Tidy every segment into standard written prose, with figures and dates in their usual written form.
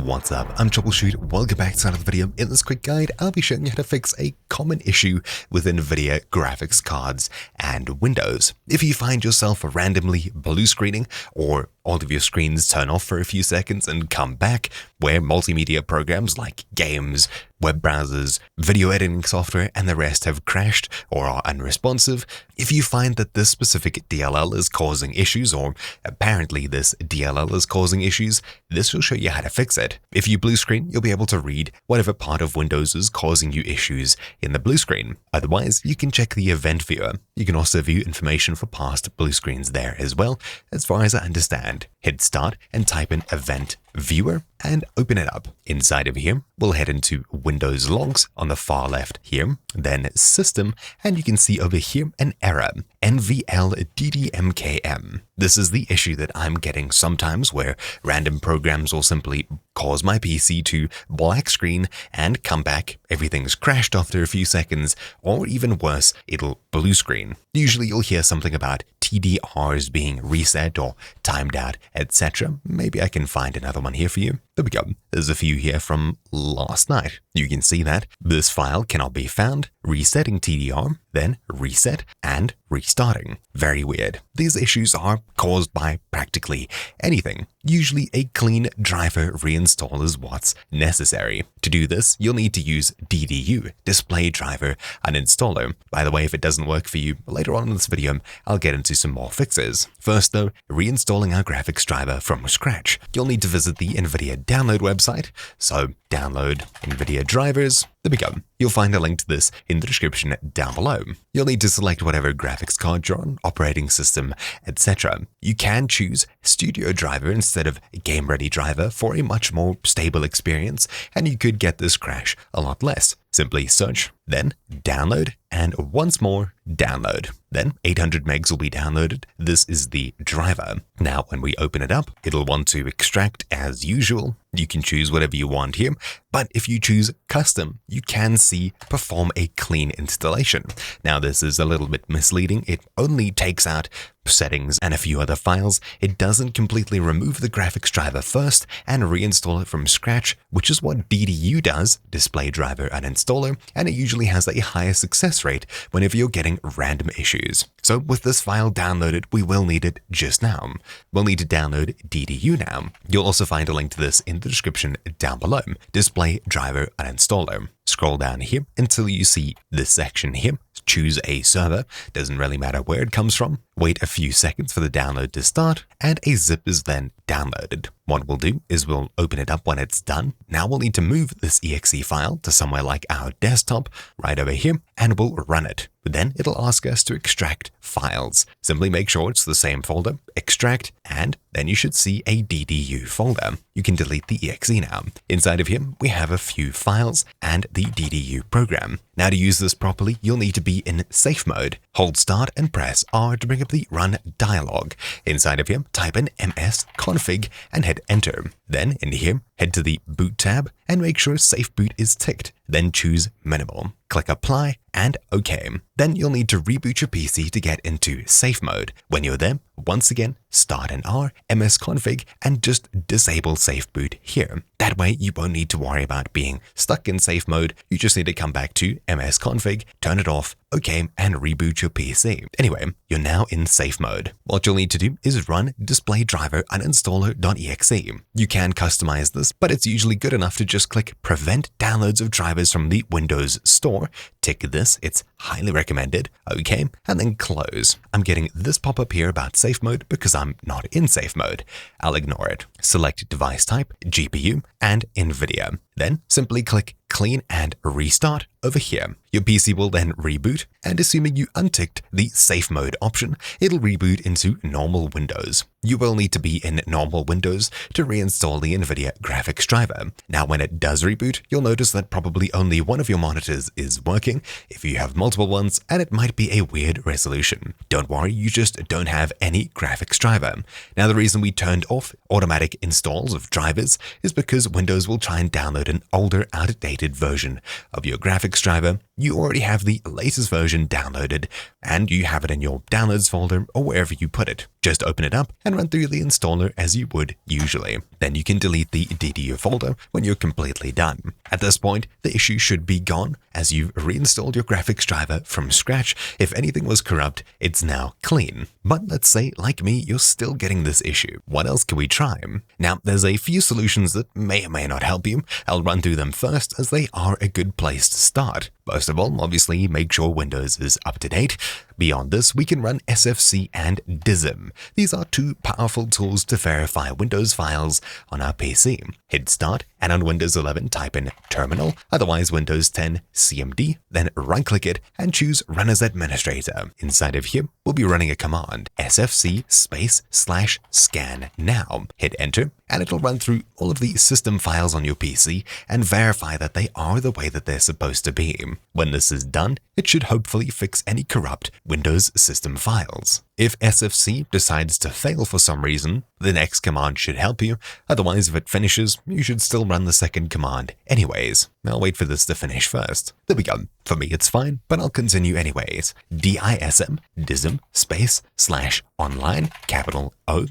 What's up? I'm Troubleshoot. Welcome back to another video. In this quick guide, I'll be showing you how to fix a common issue with Nvidia graphics cards and Windows. If you find yourself randomly blue screening or all of your screens turn off for a few seconds and come back, where multimedia programs like games, web browsers, video editing software, and the rest have crashed or are unresponsive, if you find that this specific DLL is causing issues, or apparently this DLL is causing issues, this will show you how to fix it. If you blue screen, you'll be able to read whatever part of Windows is causing you issues in the blue screen. Otherwise, you can check the event viewer. You can also view information for past blue screens there as well, as far as I understand. Hit start and type in event viewer and open it up. Inside of here, we'll head into Windows logs on the far left here, then system, and you can see over here an error, nvlddmkm. This is the issue that I'm getting sometimes, where random programs will simply cause my PC to black screen and come back. Everything's crashed after a few seconds, or even worse, it'll blue screen. Usually you'll hear something about TDRs being reset or timed out, etc. Maybe I can find another one here for you. There we go. There's a few here from last night. You can see that this file cannot be found, resetting TDR, then reset and restarting. Very weird. These issues are caused by practically anything. Usually a clean driver reinstall is what's necessary. To do this, you'll need to use DDU, Display Driver Uninstaller. By the way, if it doesn't work for you, later on in this video, I'll get into some more fixes. First though, reinstalling our graphics driver from scratch. You'll need to visit the Nvidia download website. So download Nvidia drivers. There we go. You'll find a link to this in the description down below. You'll need to select whatever graphics card you're on, operating system, etc. You can choose Studio Driver instead of Game Ready Driver for a much more stable experience, and you could get this crash a lot less. Simply search, then download, and once more download. Then 800 megs will be downloaded. This is the driver. Now, when we open it up, it'll want to extract as usual. You can choose whatever you want here, but if you choose custom, you can see perform a clean installation. Now, this is a little bit misleading. It only takes out settings and a few other files. It doesn't completely remove the graphics driver first and reinstall it from scratch, which is what DDU does, Display Driver Uninstaller, and it usually has a higher success rate whenever you're getting random issues. So with this file downloaded, we will need it just now. We'll need to download DDU now. You'll also find a link to this in the description down below, Display Driver Uninstaller. Scroll down here until you see this section here. Choose a server, doesn't really matter where it comes from. Wait a few seconds for the download to start, and a zip is then downloaded. What we'll do is we'll open it up when it's done. Now we'll need to move this exe file to somewhere like our desktop, right over here, and we'll run it. Then it'll ask us to extract files. Simply make sure it's the same folder, extract, and then you should see a DDU folder. You can delete the exe now. Inside of here, we have a few files and the DDU program. Now to use this properly, you'll need to be in safe mode. Hold start and press R to bring up the run dialog. Inside of here, type in msconfig and hit enter. Then in here, head to the boot tab and make sure safe boot is ticked. Then choose minimal. Click apply and OK. Then you'll need to reboot your PC to get into safe mode. When you're there, once again, start an R, msconfig, and just disable safe boot here. That way, you won't need to worry about being stuck in safe mode. You just need to come back to msconfig, turn it off, OK, and reboot your PC. Anyway, you're now in safe mode. What you'll need to do is run display driver uninstaller.exe. You can customize this, but it's usually good enough to just click prevent downloads of drivers from the Windows Store. Tick this, it's highly recommended, OK, and then close. I'm getting this pop-up here about safe mode because I'm not in safe mode. I'll ignore it. Select device type, GPU, and Nvidia. Then simply click clean and restart over here. Your PC will then reboot, and assuming you unticked the safe mode option, it'll reboot into normal Windows. You will need to be in normal Windows to reinstall the Nvidia graphics driver. Now when it does reboot, you'll notice that probably only one of your monitors is working if you have multiple ones, and it might be a weird resolution. Don't worry, you just don't have any graphics driver. Now the reason we turned off automatic installs of drivers is because Windows will try and download an older, outdated version of your graphics driver. You already have the latest version downloaded, and you have it in your downloads folder or wherever you put it. Just open it up and run through the installer as you would usually. Then you can delete the DDU folder when you're completely done. At this point, the issue should be gone as you've reinstalled your graphics driver from scratch. If anything was corrupt, it's now clean. But let's say, like me, you're still getting this issue. What else can we try? Now, there's a few solutions that may or may not help you. I'll run through them first as they are a good place to start. Most of all, obviously, make sure Windows is up to date. Beyond this, we can run SFC and DISM. These are two powerful tools to verify Windows files on our PC. Hit Start, and on Windows 11 type in Terminal, otherwise Windows 10 CMD, then right-click it and choose Run as Administrator. Inside of here, we'll be running a command, sfc/scan now. Hit Enter, and it'll run through all of the system files on your PC and verify that they are the way that they're supposed to be. When this is done, it should hopefully fix any corrupt Windows system files. If SFC decides to fail for some reason, the next command should help you. Otherwise, if it finishes, you should still run the second command anyways. I'll wait for this to finish first. There we go. For me, it's fine, but I'll continue anyways. DISM, /online, capital O,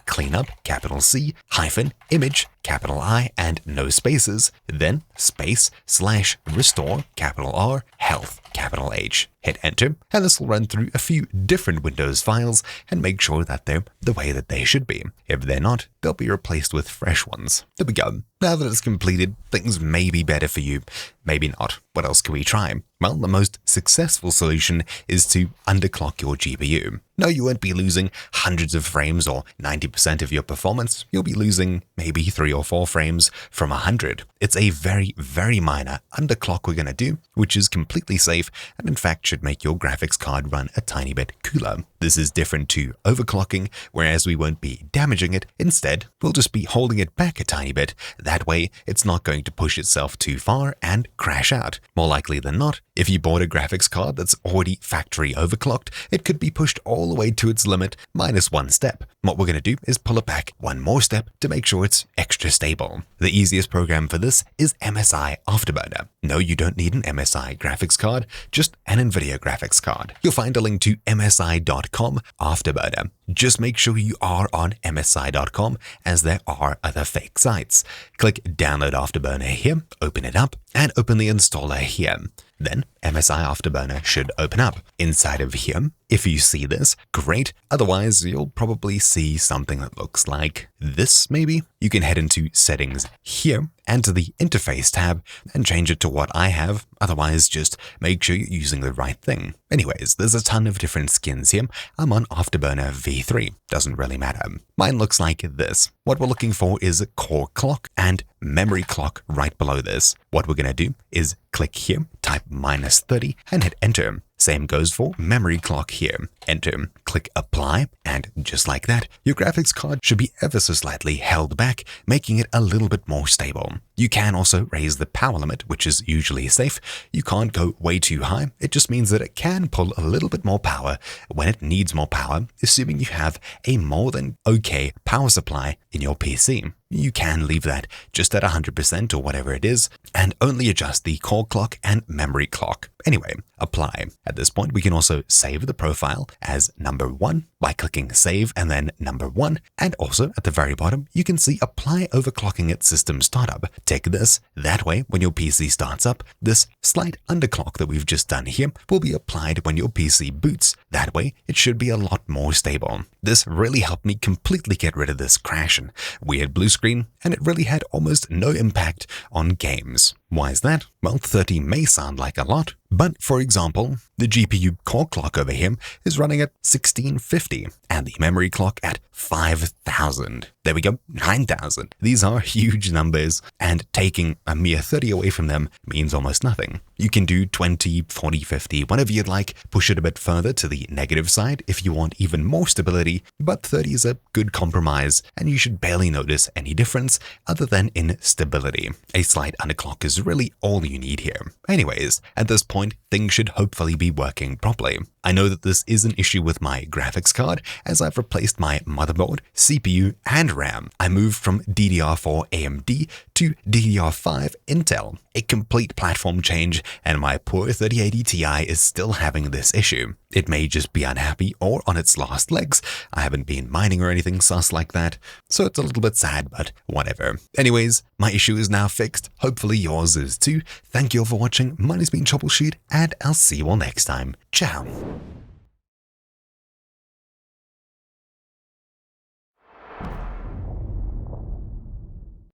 /cleanup, capital C, -image, capital I, and no spaces, then /restore, capital R, health, capital H. Hit Enter, and this will run through a few different Windows files and make sure that they're the way that they should be. If they're not, they'll be replaced with fresh ones. There we go. Now that it's completed, things may be better for you, maybe not. What else can we try? Well, the most successful solution is to underclock your GPU. No, you won't be losing hundreds of frames or 90% of your performance. You'll be losing maybe 3 or 4 frames from 100. It's a very, very minor underclock we're going to do, which is completely safe and in fact should make your graphics card run a tiny bit cooler. This is different to overclocking, whereas we won't be damaging it. Instead, we'll just be holding it back a tiny bit. That way, it's not going to push itself too far and crash out. More likely than not, if you bought a graphics card that's already factory overclocked, it could be pushed all the way to its limit minus 1 step. What we're going to do is pull it back 1 more step to make sure it's extra stable. The easiest program for this is MSI Afterburner. No, you don't need an MSI graphics card, just an Nvidia graphics card. You'll find a link to MSI.com Afterburner. Just make sure you are on MSI.com as there are other fake sites. Click Download Afterburner here, open it up, and open the installer here. Then MSI Afterburner should open up. Inside of here, if you see this, great. Otherwise, you'll probably see something that looks like this maybe. You can head into Settings here and to the Interface tab and change it to what I have. Otherwise, just make sure you're using the right thing. Anyways, there's a ton of different skins here. I'm on Afterburner V3. Doesn't really matter. Mine looks like this. What we're looking for is a core clock and memory clock right below this. What we're going to do is click here, type -30 and hit Enter. Same goes for memory clock here. Enter, click Apply, and just like that, your graphics card should be ever so slightly held back, making it a little bit more stable. You can also raise the power limit, which is usually safe. You can't go way too high. It just means that it can pull a little bit more power when it needs more power, assuming you have a more than okay power supply in your PC. You can leave that just at 100% or whatever it is, and only adjust the core clock and memory clock. Anyway, apply. At this point, we can also save the profile as number 1 by clicking Save and then number 1. And also at the very bottom, you can see Apply Overclocking at System Startup. Take this. That way, when your PC starts up, this slight underclock that we've just done here will be applied when your PC boots. That way, it should be a lot more stable. This really helped me completely get rid of this crash and weird blue screen, and it really had almost no impact on games. Why is that? Well, 30 may sound like a lot, but for example, the GPU core clock over here is running at 1650 and the memory clock at 5000. There we go, 9000. These are huge numbers, and taking a mere 30 away from them means almost nothing. You can do 20, 40, 50, whatever you'd like. Push it a bit further to the negative side if you want even more stability, but 30 is a good compromise, and you should barely notice any difference other than in stability. A slight underclock is really all you need here. Anyways, at this point, things should hopefully be working properly. I know that this is an issue with my graphics card, as I've replaced my motherboard, CPU, and RAM. I moved from DDR4 AMD to DDR5 Intel, a complete platform change, and my poor 3080 Ti is still having this issue. It may just be unhappy or on its last legs. I haven't been mining or anything sus like that, so it's a little bit sad, but whatever. Anyways, my issue is now fixed. Hopefully yours is too. Thank you all for watching. Mine has been Troubleshoot, and I'll see you all next time. Ciao.